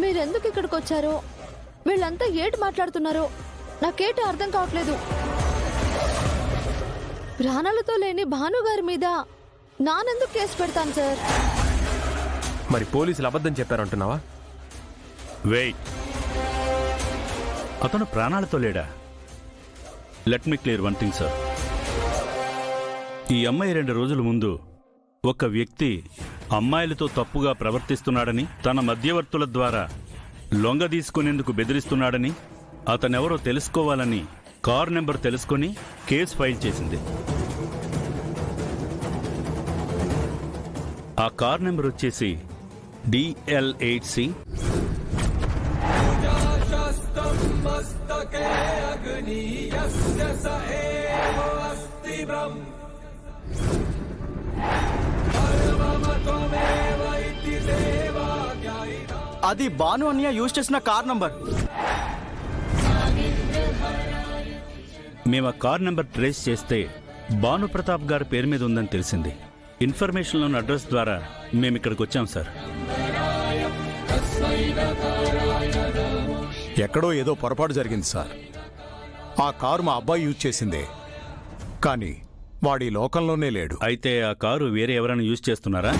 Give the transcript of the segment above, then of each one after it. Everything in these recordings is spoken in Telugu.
మీరెందుకు ఇక్కడికి వచ్చారో, వీళ్ళంతా ఏటి మాట్లాడుతున్నారో నాకేటి అర్థం కావట్లేదు. ప్రాణాలతో లేని భానుగారి మీద నానెందుకు కేసు పెడతాను సార్? మరి పోలీసులు అబద్ధం చెప్పారంటున్నావా? వెయిట్, అతను ప్రాణాలతో లేడా? Let me clear one thing sir. ఈ అమ్మాయి 2 రోజుల ముందు ఒక వ్యక్తి అమ్మాయిలతో తప్పుగా ప్రవర్తిస్తున్నాడని, తన మధ్యవర్తుల ద్వారా లొంగ తీసుకునేందుకు బెదిరిస్తున్నాడని, అతనెవరో తెలుసుకోవాలని కార్ నెంబర్ తెలుసుకొని కేసు ఫైల్ చేసింది. ఆ కార్ నెంబర్ వచ్చేసి DL8C. అది భాను అన్నయ్య యూజ్ చేసిన కార్ నంబర్. మేము ఆ కార్ నెంబర్ ట్రేస్ చేస్తే భాను ప్రతాప్ గారి పేరు మీద ఉందని తెలిసింది. ఇన్ఫర్మేషన్లోని అడ్రస్ ద్వారా మేము ఇక్కడికి వచ్చాం సార్. ఎక్కడో ఏదో పొరపాటు జరిగింది సార్. ఆ కారు మా అబ్బాయి యూజ్ చేసిందే, కానీ వాడి లోకంలోనే లేడు. అయితే ఆ కారు వేరే ఎవరైనా యూజ్ చేస్తున్నారా?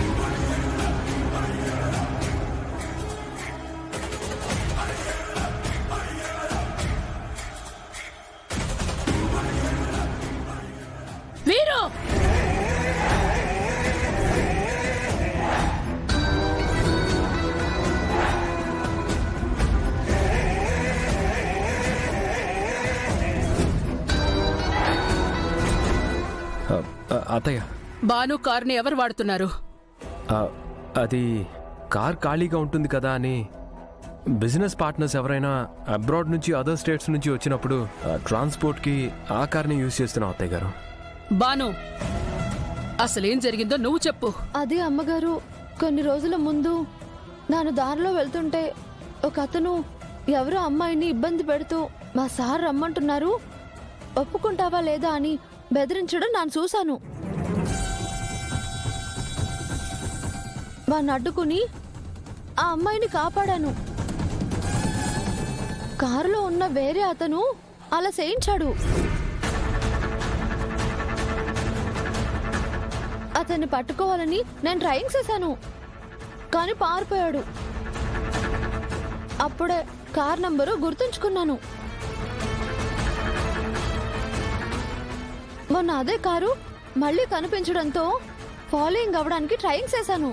వీరు అత్తయ్య, భాను కార్ని ఎవరు వాడుతున్నారు? అది కార్ ఖాళీగా ఉంటుంది కదా అని బిజినెస్ పార్ట్నర్స్ ఎవరైనా అబ్రాడ్ నుంచి అదర్ స్టేట్స్ నుంచి వచ్చినప్పుడు ట్రాన్స్పోర్ట్కి ఆ కార్ని యూజ్ చేస్తున్నాం అత్తయ్య గారు. భాను, అసలేం జరిగిందో నువ్వు చెప్పు. అదే అమ్మగారు, కొన్ని రోజుల ముందు నేను దారిలో వెళ్తుంటే ఒక అతను ఎవరో అమ్మాయిని ఇబ్బంది పెడుతూ మా సార్ రమ్మంటున్నారు, ఒప్పుకుంటావా లేదా అని బెదిరించడం నేను చూశాను. వాణ్ణి అడ్డుకుని ఆ అమ్మాయిని కాపాడాను. కారులో ఉన్న వేరే అతను అలా చేయించాడు. అతన్ని పట్టుకోవాలని నేను ట్రైయింగ్ చేశాను, కానీ పారిపోయాడు. అప్పుడే కార్ నంబరు గుర్తుంచుకున్నాను. మొన్న అదే కారు మళ్ళీ కనిపించడంతో ఫాలోయింగ్ అవ్వడానికి ట్రైయింగ్ చేశాను.